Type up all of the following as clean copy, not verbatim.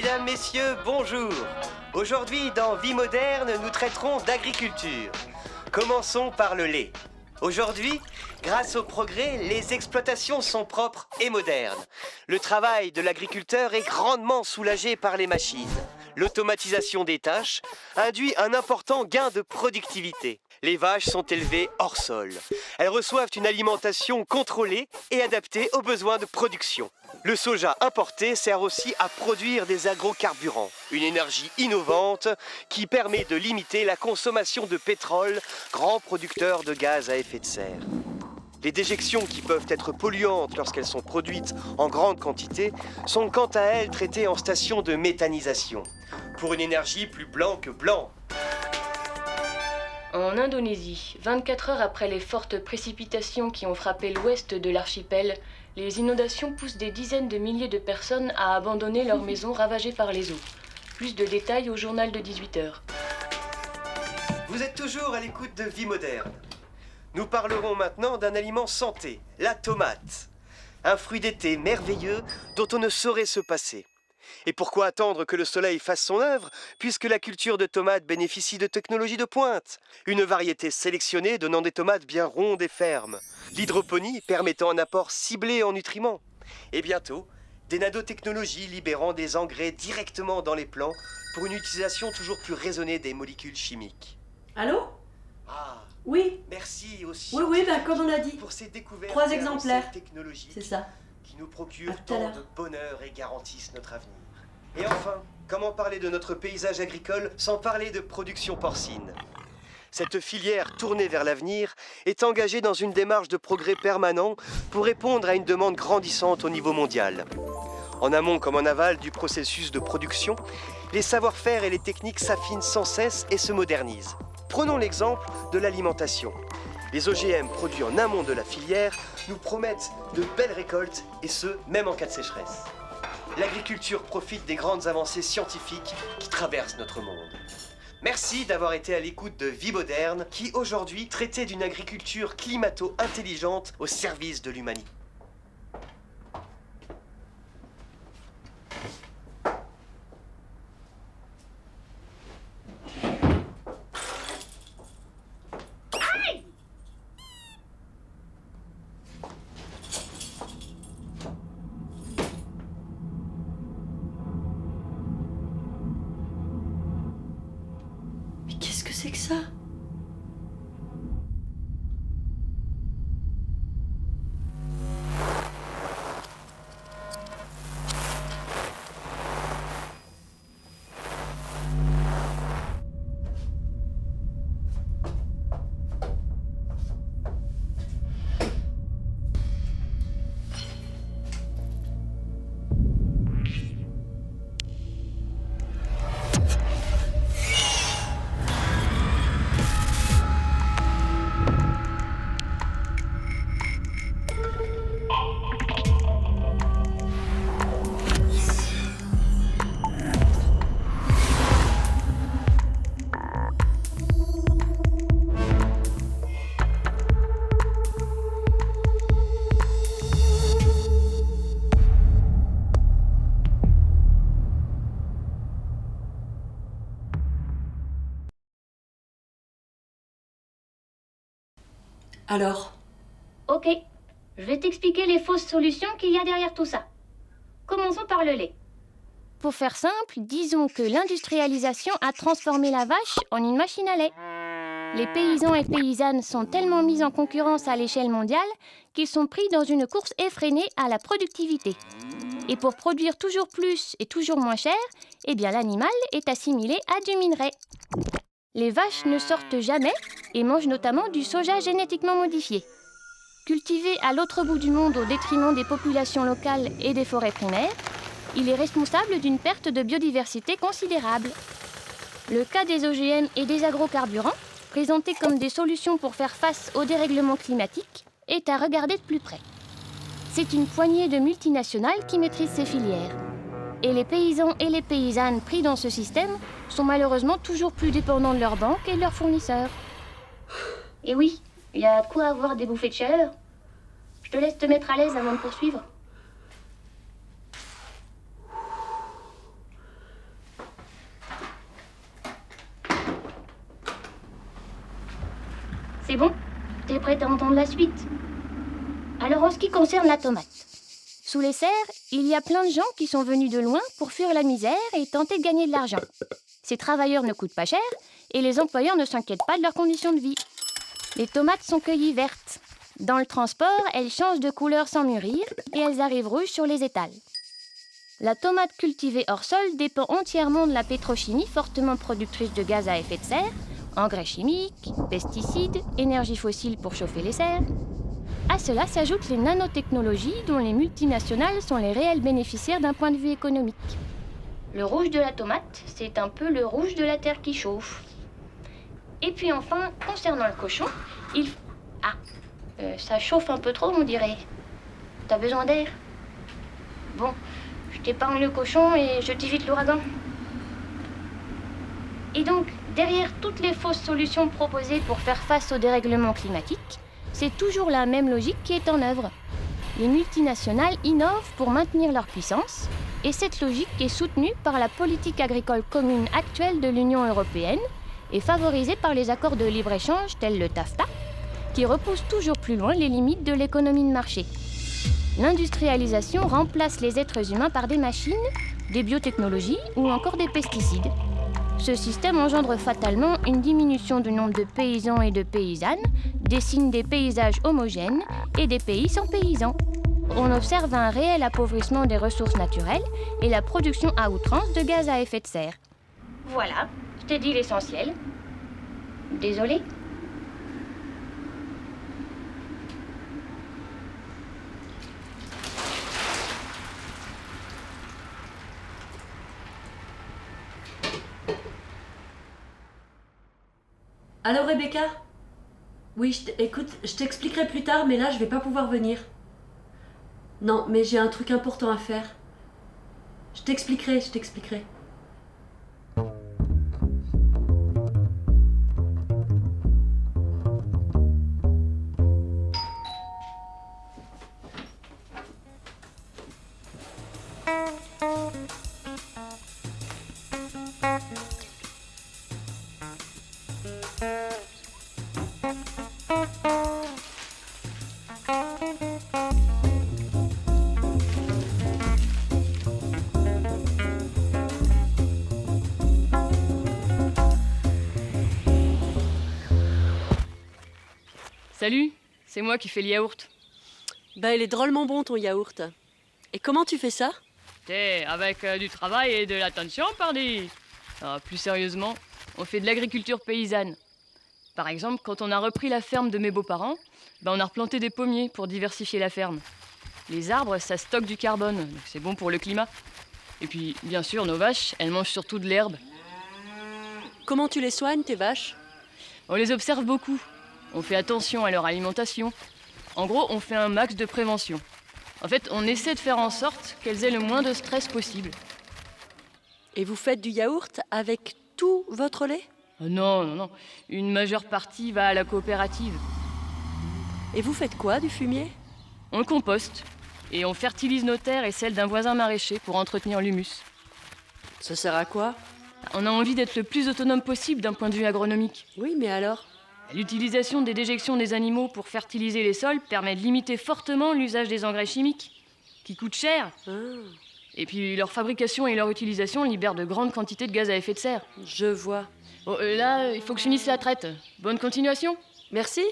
Mesdames, messieurs, bonjour. Aujourd'hui, dans Vie moderne, nous traiterons d'agriculture. Commençons par le lait. Aujourd'hui, grâce au progrès, les exploitations sont propres et modernes. Le travail de l'agriculteur est grandement soulagé par les machines. L'automatisation des tâches induit un important gain de productivité. Les vaches sont élevées hors sol. Elles reçoivent une alimentation contrôlée et adaptée aux besoins de production. Le soja importé sert aussi à produire des agrocarburants, une énergie innovante qui permet de limiter la consommation de pétrole, grand producteur de gaz à effet de serre. Les déjections qui peuvent être polluantes lorsqu'elles sont produites en grande quantité sont quant à elles traitées en station de méthanisation, pour une énergie plus blanc que blanc. En Indonésie, 24 heures après les fortes précipitations qui ont frappé l'ouest de l'archipel, les inondations poussent des dizaines de milliers de personnes à abandonner leurs maisons ravagées par les eaux. Plus de détails au journal de 18h. Vous êtes toujours à l'écoute de Vie moderne. Nous parlerons maintenant d'un aliment santé, la tomate. Un fruit d'été merveilleux dont on ne saurait se passer. Et pourquoi attendre que le soleil fasse son œuvre, puisque la culture de tomates bénéficie de technologies de pointe? Une variété sélectionnée donnant des tomates bien rondes et fermes. L'hydroponie permettant un apport ciblé en nutriments. Et bientôt, des nanotechnologies libérant des engrais directement dans les plants pour une utilisation toujours plus raisonnée des molécules chimiques. Allô? Ah, Oui, merci aussi oui, comme on a dit. pour ces découvertes 3 exemplaires. technologiques C'est ça. qui nous À procurent tout à tant l'heure. de bonheur et garantissent notre avenir. Et enfin, comment parler de notre paysage agricole sans parler de production porcine? Cette filière tournée vers l'avenir est engagée dans une démarche de progrès permanent pour répondre à une demande grandissante au niveau mondial. En amont comme en aval du processus de production, les savoir-faire et les techniques s'affinent sans cesse et se modernisent. Prenons l'exemple de l'alimentation. Les OGM produits en amont de la filière nous promettent de belles récoltes, et ce, même en cas de sécheresse. L'agriculture profite des grandes avancées scientifiques qui traversent notre monde. Merci d'avoir été à l'écoute de Vie moderne, qui aujourd'hui traitait d'une agriculture climato-intelligente au service de l'humanité. Mais qu'est-ce que c'est que ça? Alors? Ok, je vais t'expliquer les fausses solutions qu'il y a derrière tout ça. Commençons par le lait. Pour faire simple, disons que l'industrialisation a transformé la vache en une machine à lait. Les paysans et paysannes sont tellement mis en concurrence à l'échelle mondiale qu'ils sont pris dans une course effrénée à la productivité. Et pour produire toujours plus et toujours moins cher, eh bien l'animal est assimilé à du minerai. Les vaches ne sortent jamais et mangent notamment du soja génétiquement modifié. Cultivé à l'autre bout du monde au détriment des populations locales et des forêts primaires, il est responsable d'une perte de biodiversité considérable. Le cas des OGM et des agrocarburants, présentés comme des solutions pour faire face au dérèglement climatique, est à regarder de plus près. C'est une poignée de multinationales qui maîtrisent ces filières. Et les paysans et les paysannes pris dans ce système sont malheureusement toujours plus dépendants de leurs banques et de leurs fournisseurs. Et oui, il y a de quoi avoir des bouffées de chaleur. Je te laisse te mettre à l'aise avant de poursuivre. C'est bon? T'es prête à entendre la suite? Alors en ce qui concerne la tomate. Sous les serres, il y a plein de gens qui sont venus de loin pour fuir la misère et tenter de gagner de l'argent. Ces travailleurs ne coûtent pas cher et les employeurs ne s'inquiètent pas de leurs conditions de vie. Les tomates sont cueillies vertes. Dans le transport, elles changent de couleur sans mûrir et elles arrivent rouges sur les étals. La tomate cultivée hors sol dépend entièrement de la pétrochimie fortement productrice de gaz à effet de serre, engrais chimiques, pesticides, énergie fossile pour chauffer les serres. À cela s'ajoutent les nanotechnologies dont les multinationales sont les réels bénéficiaires d'un point de vue économique. Le rouge de la tomate, c'est un peu le rouge de la terre qui chauffe. Et puis enfin, concernant le cochon, ça chauffe un peu trop, on dirait. T'as besoin d'air? Bon, je t'épargne le cochon et je t'évite l'ouragan. Et donc, derrière toutes les fausses solutions proposées pour faire face au dérèglement climatique, c'est toujours la même logique qui est en œuvre. Les multinationales innovent pour maintenir leur puissance, et cette logique est soutenue par la politique agricole commune actuelle de l'Union européenne et favorisée par les accords de libre-échange tels le TAFTA, qui repoussent toujours plus loin les limites de l'économie de marché. L'industrialisation remplace les êtres humains par des machines, des biotechnologies ou encore des pesticides. Ce système engendre fatalement une diminution du nombre de paysans et de paysannes, dessine des paysages homogènes et des pays sans paysans. On observe un réel appauvrissement des ressources naturelles et la production à outrance de gaz à effet de serre. Voilà, je t'ai dit l'essentiel. Désolée. Allô Rebecca? Oui, écoute, je t'expliquerai plus tard, mais là je vais pas pouvoir venir. Non, mais j'ai un truc important à faire. Je t'expliquerai. Salut, c'est moi qui fais le yaourt. Bah, il est drôlement bon ton yaourt. Et comment tu fais ça? Avec du travail et de l'attention, pardi. Plus sérieusement, on fait de l'agriculture paysanne. Par exemple, quand on a repris la ferme de mes beaux-parents, on a replanté des pommiers pour diversifier la ferme. Les arbres, ça stocke du carbone, donc c'est bon pour le climat. Et puis, bien sûr, nos vaches, elles mangent surtout de l'herbe. Comment tu les soignes, tes vaches? On les observe beaucoup. On fait attention à leur alimentation. En gros, on fait un max de prévention. En fait, on essaie de faire en sorte qu'elles aient le moins de stress possible. Et vous faites du yaourt avec tout votre lait? Non. Une majeure partie va à la coopérative. Et vous faites quoi du fumier? On le composte. Et on fertilise nos terres et celles d'un voisin maraîcher pour entretenir l'humus. Ça sert à quoi? On a envie d'être le plus autonome possible d'un point de vue agronomique. Oui, mais alors? L'utilisation des déjections des animaux pour fertiliser les sols permet de limiter fortement l'usage des engrais chimiques, qui coûtent cher. Et puis leur fabrication et leur utilisation libèrent de grandes quantités de gaz à effet de serre. Je vois. Bon, là, il faut que je finisse la traite. Bonne continuation. Merci.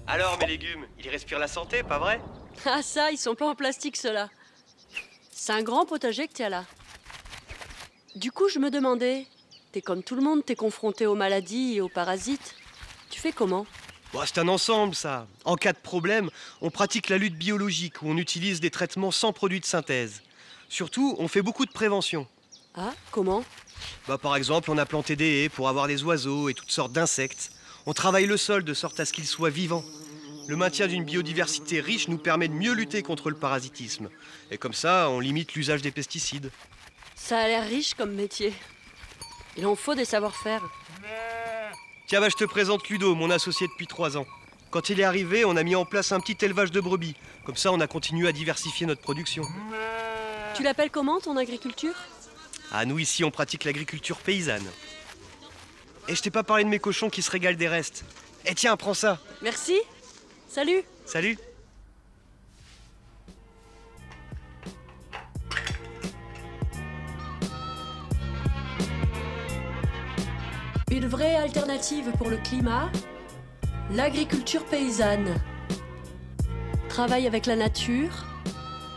Alors, mes légumes, ils respirent la santé, pas vrai? Ah ça, ils sont pas en plastique ceux-là. C'est un grand potager que t'as là. Du coup, je me demandais, t'es comme tout le monde, t'es confronté aux maladies et aux parasites. Tu fais comment? C'est un ensemble, ça. En cas de problème, on pratique la lutte biologique où on utilise des traitements sans produits de synthèse. Surtout, on fait beaucoup de prévention. Ah, comment? Par exemple, on a planté des haies pour avoir des oiseaux et toutes sortes d'insectes. On travaille le sol de sorte à ce qu'il soit vivant. Le maintien d'une biodiversité riche nous permet de mieux lutter contre le parasitisme. Et comme ça, on limite l'usage des pesticides. Ça a l'air riche comme métier. Il en faut des savoir-faire. Tiens, bah, je te présente Ludo, mon associé depuis 3 ans. Quand il est arrivé, on a mis en place un petit élevage de brebis. Comme ça, on a continué à diversifier notre production. Tu l'appelles comment, ton agriculture? Ah, nous, ici, on pratique l'agriculture paysanne. Et je t'ai pas parlé de mes cochons qui se régalent des restes. Eh tiens, prends ça. Merci. Salut. Salut. Une vraie alternative pour le climat, l'agriculture paysanne. Travail avec la nature,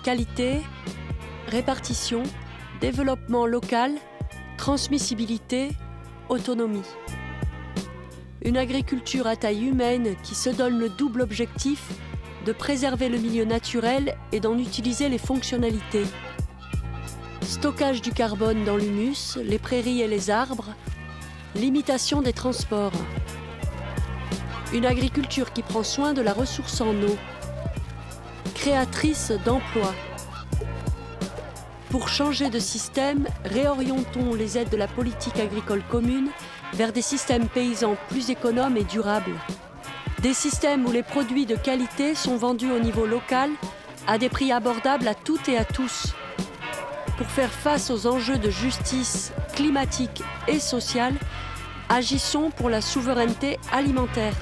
qualité, répartition, développement local, transmissibilité, autonomie. Une agriculture à taille humaine qui se donne le double objectif de préserver le milieu naturel et d'en utiliser les fonctionnalités. Stockage du carbone dans l'humus, les prairies et les arbres, limitation des transports. Une agriculture qui prend soin de la ressource en eau, créatrice d'emplois. Pour changer de système, réorientons les aides de la politique agricole commune vers des systèmes paysans plus économes et durables. Des systèmes où les produits de qualité sont vendus au niveau local à des prix abordables à toutes et à tous. Pour faire face aux enjeux de justice climatique et sociale, agissons pour la souveraineté alimentaire.